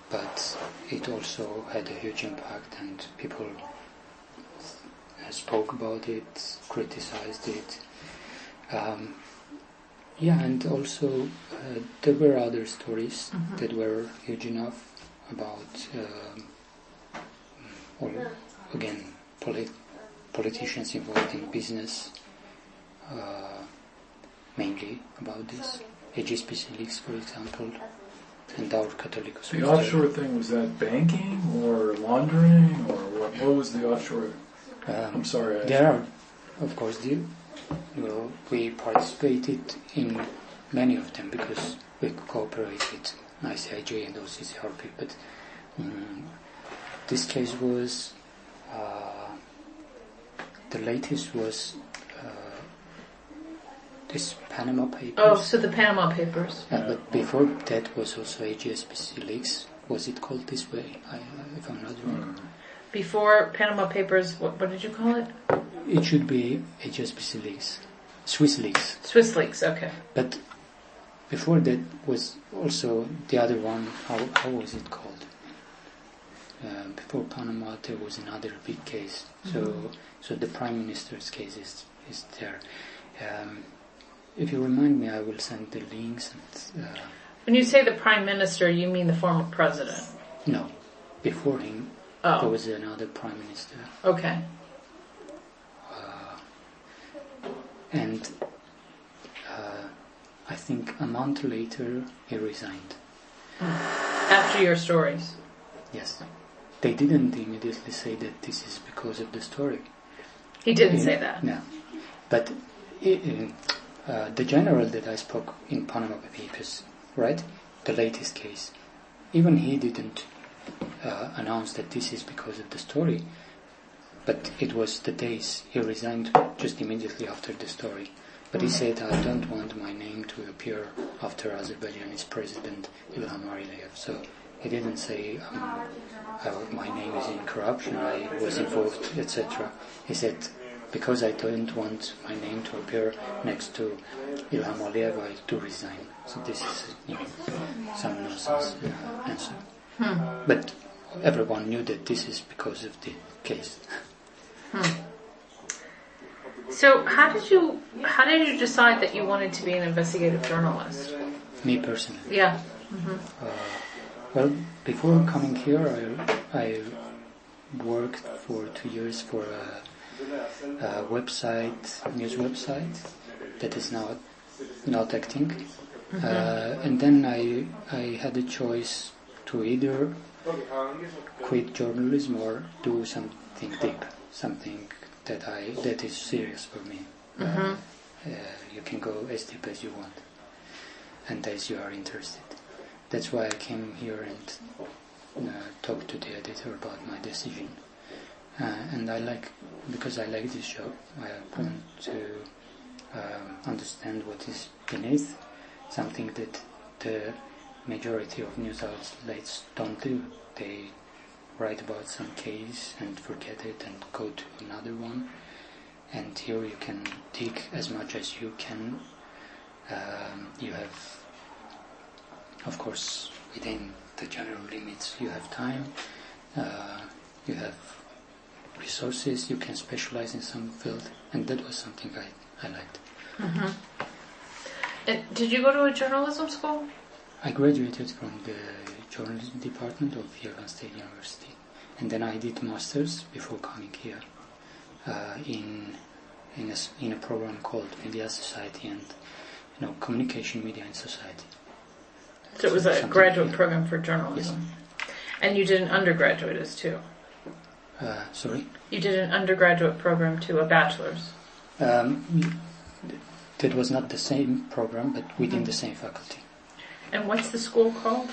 but it also had a huge impact, and people spoke about it, criticized it. And also there were other stories that were huge enough about, politicians involved in business, mainly about this. HSBC Leaks, for example, and our Catholicos. The offshore thing, was that banking or laundering, or what was the offshore? I'm sorry. There are, of course, we participated in many of them because we cooperate with ICIJ and OCCRP, but this case was, the latest was this Panama Papers. Oh, so the Panama Papers. But before that was also HSBC Leaks. Was it called this way? If I'm not wrong. Before Panama Papers, what did you call it? It should be HSBC Leaks. Swiss Leaks. Swiss Leaks, okay. But before that was also the other one. How was it called? Before Panama there was another big case. So the Prime Minister's case is there. If you remind me, I will send the links. And, when you say the Prime Minister, you mean the former President? No. Before him, there was another Prime Minister. Okay. And I think a month later he resigned. After your stories? Yes. They didn't immediately say that this is because of the story. He didn't say that? No. But the general that I spoke in Panama Papers, right? The latest case. Even he didn't announce that this is because of the story. But it was the days he resigned just immediately after the story. But he said, I don't want my name to appear after Azerbaijani's president Ilham Aliyev. So he didn't say my name is in corruption, I was involved, etc. He said, because I don't want my name to appear next to Ilham Aliyev, I do resign. So this is some nonsense answer. But everyone knew that this is because of the case. So how did you decide that you wanted to be an investigative journalist? Me personally? Yeah. Well, before coming here, I worked for 2 years for a news website that is now not acting. And then I had a choice to either quit journalism or do something deep, something that is serious for me. You can go as deep as you want and as you are interested. That's why I came here and talked to the editor about my decision. And because I like this job, I want to understand what is beneath, something that the majority of news outlets don't do. They write about some case and forget it and go to another one. And here you can dig as much as you can. You have, of course, within the general limits, you have time, you have resources, you can specialize in some field, and that was something I liked. And did you go to a journalism school? I graduated from the journalism department of Yerevan State University, and then I did masters before coming here in a program called Media Society and Communication, Media and Society. So it was a graduate program for journalism. Yes. And you did an undergraduate as too? Sorry? You did an undergraduate program too, a bachelor's? That was not the same program, but within the same faculty. And what's the school called?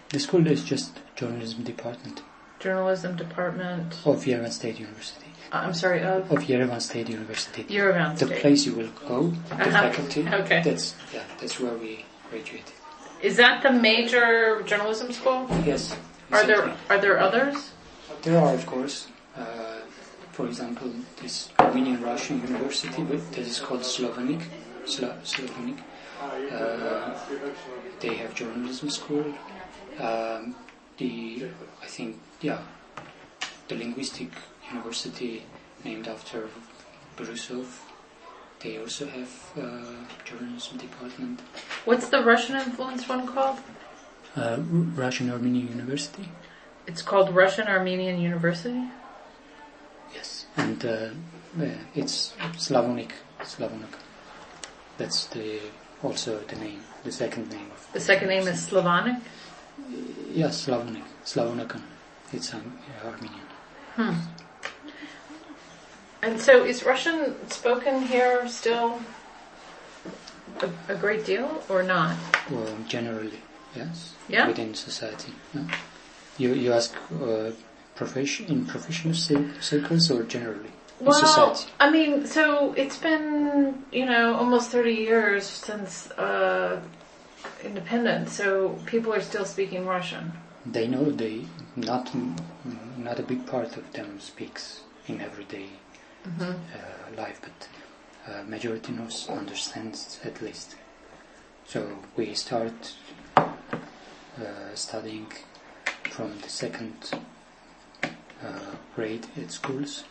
The school is just journalism department. Journalism department? Of Yerevan State University. I'm sorry, of Yerevan State University. Yerevan State. The place you will go, the faculty. Okay. That's where we graduated. Is that the major journalism school? Yes. Are there others? There are, of course. For example, this Armenian Russian University that is called Slavonic. They have journalism school. I think, the linguistic university named after Brusov, they also have a journalism department. What's the Russian influenced one called? Russian Armenian University. It's called Russian Armenian University? Yes, and it's Slavonic. That's also the name, the second name. The second name is Slavonic? Yes, Slavonic. Slavonakan. It's Armenian. And so is Russian spoken here still a great deal or not? Well, generally, yes. Yeah? Within society. No? You ask in professional circles or generally? In society? I mean, so it's been, almost 30 years since independence, so people are still speaking Russian. They know not a big part of them speaks in everyday life, but majority understands at least. So we start studying from the second grade at schools,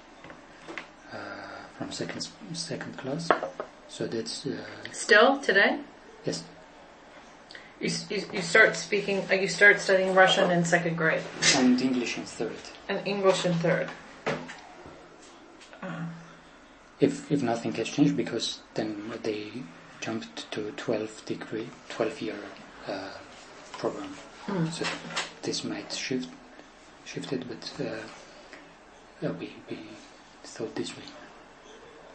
from second class. So that's still today. Yes. You start speaking. You start studying Russian in second grade. And English in third. And English in third. If nothing has changed, because then they jumped to 12-year program. So this might shifted, but we thought this way.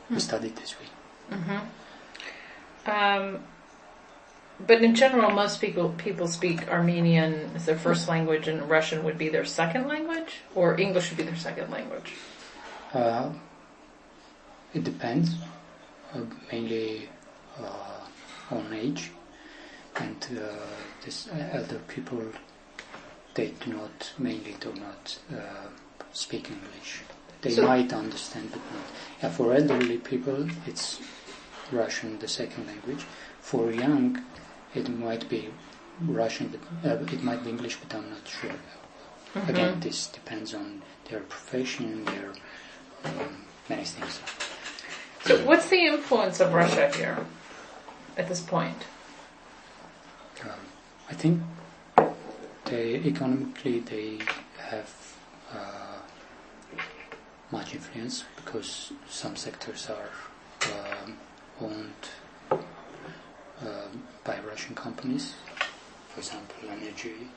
We studied this way. But in general, most people speak Armenian as their first language, and Russian would be their second language, or English would be their second language. It depends, mainly on age, and this elder people they do not speak English. They might understand, but not. Yeah, for elderly people, it's Russian, the second language. For young, it might be Russian, but it might be English, but I'm not sure. Again, this depends on their profession, their many things. So, what's the influence of Russia here at this point? I think economically they have much influence because some sectors are owned by Russian companies. For example, energy.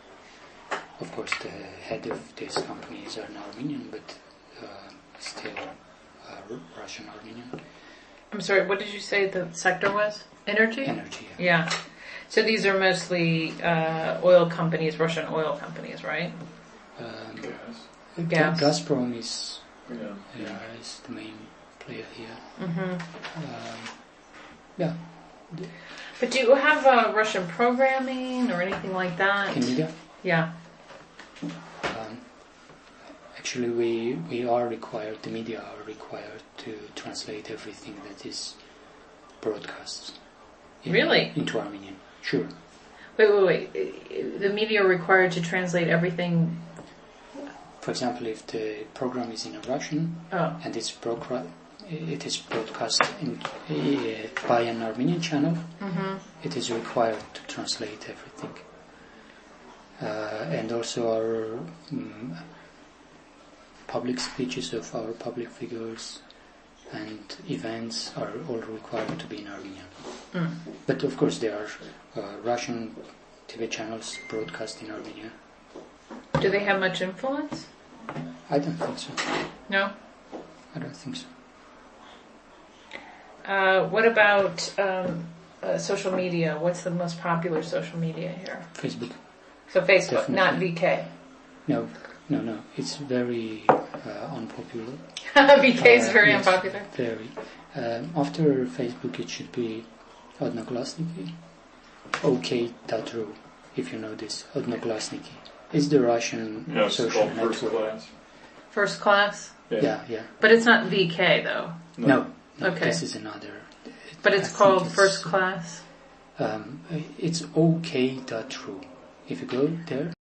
Of course, the head of these companies are an Armenian, but still Russian Armenian. I'm sorry, what did you say the sector was? Energy? Energy, yeah. So these are mostly oil companies, Russian oil companies, right? Gas. Gazprom is the main player here. Yeah. But do you have Russian programming or anything like that? In media? Yeah. Actually, we are required, the media are required to translate everything that is broadcast. Really? Into Armenian. Sure. Wait. The media are required to translate everything. For example, if the program is in Russian and it is broadcast by an Armenian channel, it is required to translate everything. And also our public speeches of our public figures and events are all required to be in Armenian. But of course there are Russian TV channels broadcast in Armenia. Do they have much influence? I don't think so. No? I don't think so. What about social media? What's the most popular social media here? Facebook. So Facebook, Definitely. not VK. No. It's very unpopular. VK is very yes, unpopular. Very. After Facebook, it should be Odnoglasniki. OK.ru, if you know this. Odnoglasniki. It's the Russian social network. First class. First class? Yeah. But it's not VK though. No. Okay. This is another. But it's called First Class? It's OK.ru. If you go there,